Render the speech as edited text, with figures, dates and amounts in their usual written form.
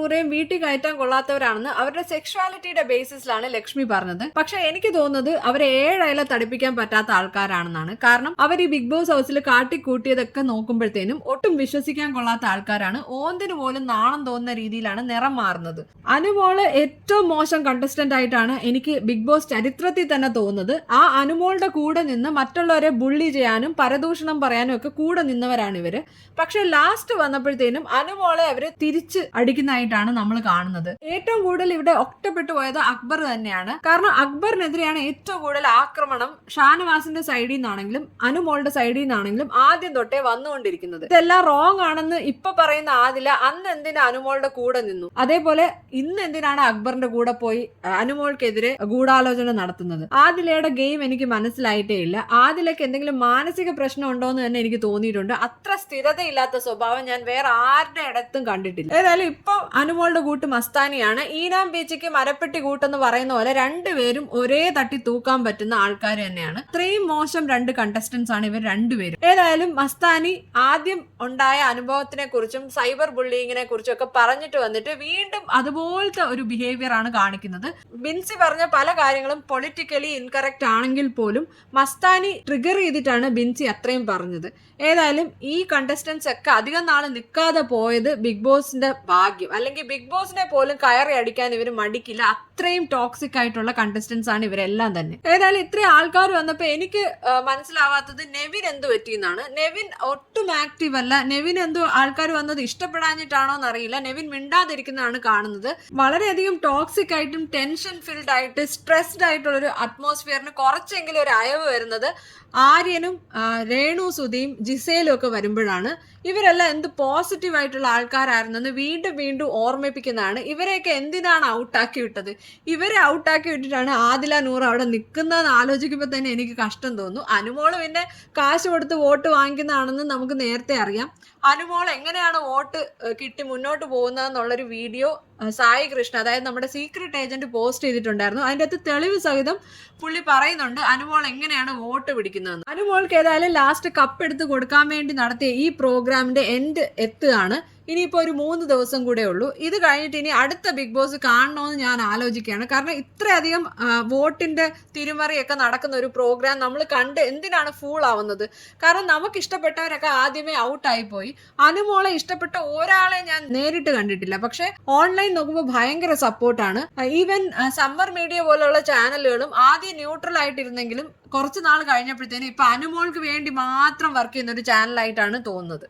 നൂറേയും വീട്ടിൽ കയറ്റാൻ കൊള്ളാത്തവരാണെന്ന് അവരുടെ സെക്ഷുവാലിറ്റിയുടെ ബേസിസിലാണ് ലക്ഷ്മി പറഞ്ഞത്. പക്ഷെ എനിക്ക് തോന്നുന്നത് അവരെ 7 അയല തടിപ്പിക്കാൻ പറ്റാത്ത ആൾക്കാരാണെന്നാണ്. കാരണം അവർ ഈ ബിഗ് ബോസ് ഹൗസിൽ കാട്ടിക്കൂട്ടിയതൊക്കെ നോക്കുമ്പോഴത്തേനും ഒട്ടും വിശ്വസിക്കാൻ കൊള്ളാത്ത ആൾക്കാരാണ്. ഓന്തിന് പോലും നാണം തോന്നുന്ന രീതിയിലാണ് നിറം മാറുന്നത്. അനുമോള് ഏറ്റവും മോശം കണ്ടസ്റ്റന്റ് ആയിട്ടാണ് എനിക്ക് ബിഗ് ബോസ് ചരിത്രത്തിൽ തന്നെ തോന്നുന്നത്. ആ അനുമോളുടെ കൂടെ നിന്ന് മറ്റുള്ളവരെ ബുള്ളി ചെയ്യാനും പരദൂഷണം പറയാനും ഒക്കെ കൂടെ നിന്നവരാണ് ഇവര്. പക്ഷെ ലാസ്റ്റ് വന്നപ്പോഴത്തേനും അനുമോളെ അവര് തിരിച്ച് അടിക്കുന്നതായിട്ടാണ് നമ്മൾ കാണുന്നത്. ഏറ്റവും കൂടുതൽ ഇവിടെ ഒറ്റപ്പെട്ടു പോയത് അക്ബർ തന്നെയാണ്. കാരണം അക്ബറിനെതിരെയാണ് ഏറ്റവും കൂടുതൽ ആക്രമണം ഷാനവാസിന്റെ സൈഡിൽ നിന്നാണെങ്കിലും അനുമോളുടെ സൈഡിൽ നിന്നാണെങ്കിലും ആദ്യം തൊട്ടേ വന്നുകൊണ്ടിരിക്കുന്നത്. ഇതെല്ലാം റോങ് ആണെന്ന് ഇപ്പൊ പറയുന്ന ആദില അന്ന് എന്തിനാ അനുമോളുടെ കൂടെ നിന്നു, അതേപോലെ ഇന്ന് എന്തിനാണ് അക്ബറിന്റെ കൂടെ പോയി അനുമോൾക്കെതിരെ ഗൂഢാലോചന നടത്തുന്നത്? ആദിലയുടെ ഗെയിം എനിക്ക് മനസ്സിലായിട്ടേ ഇല്ല. ആദിലയ്ക്ക് എന്തെങ്കിലും മാനസിക പ്രശ്നം ഉണ്ടോ എന്ന് തന്നെ എനിക്ക് തോന്നിയിട്ടുണ്ട്. അത്ര സ്ഥിരതയില്ലാത്ത സ്വഭാവം ഞാൻ വേറെ ആരുടെ ഇടത്തും കണ്ടിട്ടില്ല. ഏതായാലും ഇപ്പൊ അനുമോളുടെ കൂട്ട് മസ്താനിയാണ്. ഈനാം ബീച്ചിക്ക് മരപ്പെട്ടി കൂട്ടെന്ന് പറയുന്ന പോലെ രണ്ടുപേരും ഒരേ തട്ടി തൂക്കാൻ പറ്റുന്ന ആൾക്കാർ തന്നെയാണ്. ഇത്രയും മോശം 2 കണ്ടസ്റ്റന്റ്സ് ആണ് ഇവർ രണ്ടുപേരും. ഏതായാലും മസ്താനി ആദ്യം ഉണ്ടായ അനുഭവത്തിനെ കുറിച്ചും സൈബർ ബുള്ളിങ്ങിനെ കുറിച്ചും ഒക്കെ പറഞ്ഞിട്ട് വന്നിട്ട് വീണ്ടും അതുപോലത്തെ ഒരു ബിഹേവിയർ ആണ് കാണിക്കുന്നത്. ബിൻസി പറഞ്ഞ പല കാര്യങ്ങളും പൊളിറ്റിക്കലി ഇൻകറക്റ്റ് ആണെങ്കിൽ പോലും മസ്താനി ട്രിഗർ ചെയ്തിട്ടാണ് ബിൻസി അത്രയും പറഞ്ഞത്. ഏതായാലും ഈ കണ്ടസ്റ്റൻസ് ഒക്കെ അധികം നാൾ നിൽക്കാതെ പോയത് ബിഗ് ബോസിന്റെ ഭാഗ്യം. അല്ലെങ്കിൽ ബിഗ് ബോസിനെ പോലും കയറി അടിക്കാൻ ഇവർ മടിക്കില്ല. അത്രയും ടോക്സിക് ആയിട്ടുള്ള കണ്ടസ്റ്റൻസ് ആണ് ഇവരെല്ലാം തന്നെ. ഏതായാലും ഇത്രയും ആൾക്കാർ വന്നപ്പോ എനിക്ക് മനസ്സിലാവാത്തത് നെവിൻ എന്ത് പറ്റിയെന്നാണ്. നെവിൻ ഒട്ടും ആക്റ്റീവ് അല്ല. നെവിൻ എന്തോ ആൾക്കാർ വന്നത് ഇഷ്ടപ്പെടാഞ്ഞിട്ടാണോ എന്നറിയില്ല. നെവിൻ മിണ്ടാതിരിക്കുന്നതാണ് കാണുന്നത്. വളരെയധികം ടോക്സിക് ആയിട്ടും ടെൻഷൻ ഫിൽഡ് ആയിട്ട് സ്ട്രെസ്ഡ് ആയിട്ടുള്ള ഒരു അറ്റ്മോസ്ഫിയറിന് കുറച്ചെങ്കിലും ഒരു അയവ് വരുന്നത് ആര്യനും രേണു സുധിയും ജിസേലും ഒക്കെ വരുമ്പോഴാണ്. ഇവരെല്ലാം എന്ത് പോസിറ്റീവ് ആയിട്ടുള്ള ആൾക്കാരായിരുന്നെന്ന് വീണ്ടും വീണ്ടും ഓർമ്മിപ്പിക്കുന്നതാണ്. ഇവരെയൊക്കെ എന്തിനാണ് ഔട്ടാക്കി വിട്ടത്? ഇവരെ ഔട്ടാക്കി വിട്ടിട്ടാണ് ആദില നൂർ അവിടെ നിൽക്കുന്നതെന്ന് ആലോചിക്കുമ്പോൾ തന്നെ എനിക്ക് കഷ്ടം തോന്നുന്നു. അനുമോള് പിന്നെ കാശ് കൊടുത്ത് വോട്ട് വാങ്ങിക്കുന്നതാണെന്ന് നമുക്ക് നേരത്തെ അറിയാം. അനുമോൾ എങ്ങനെയാണ് വോട്ട് കിട്ടി മുന്നോട്ട് പോകുന്നതെന്നുള്ളൊരു വീഡിയോ സായി കൃഷ്ണ, അതായത് നമ്മുടെ സീക്രട്ട് ഏജന്റ് പോസ്റ്റ് ചെയ്തിട്ടുണ്ടായിരുന്നു. അതിൻ്റെ അകത്ത് തെളിവ് സഹിതം പുള്ളി പറയുന്നുണ്ട് അനുമോൾ എങ്ങനെയാണ് വോട്ട് പിടിക്കുന്നതെന്ന്. അനുമോൾക്ക് ഏതായാലും ലാസ്റ്റ് കപ്പ് എടുത്ത് കൊടുക്കാൻ വേണ്ടി നടത്തിയ ഈ പ്രോഗ്രാമിന്റെ എൻഡ് എത്തുകയാണ്. ഇനിയിപ്പോൾ ഒരു 3 ദിവസം കൂടെ ഉള്ളൂ. ഇത് കഴിഞ്ഞിട്ട് ഇനി അടുത്ത ബിഗ് ബോസ് കാണണമെന്ന് ഞാൻ ആലോചിക്കുകയാണ്. കാരണം ഇത്രയധികം വോട്ടിന്റെ തിരിമറിയൊക്കെ നടക്കുന്ന ഒരു പ്രോഗ്രാം നമ്മൾ കണ്ട് എന്തിനാണ് ഫൂൾ ആവുന്നത്? കാരണം നമുക്ക് ഇഷ്ടപ്പെട്ടവരൊക്കെ ആദ്യമേ ഔട്ടായി പോയി. അനുമോളെ ഇഷ്ടപ്പെട്ട ഒരാളെ ഞാൻ നേരിട്ട് കണ്ടിട്ടില്ല. പക്ഷെ ഓൺലൈൻ നോക്കുമ്പോൾ ഭയങ്കര സപ്പോർട്ടാണ്. ഈവൻ സമ്മർ മീഡിയ പോലുള്ള ചാനലുകളും ആദ്യം ന്യൂട്രൽ ആയിട്ടിരുന്നെങ്കിലും കുറച്ച് നാൾ കഴിഞ്ഞപ്പോഴത്തേനും ഇപ്പൊ അനുമോൾക്ക് വേണ്ടി മാത്രം വർക്ക് ചെയ്യുന്ന ഒരു ചാനലായിട്ടാണ് തോന്നുന്നത്.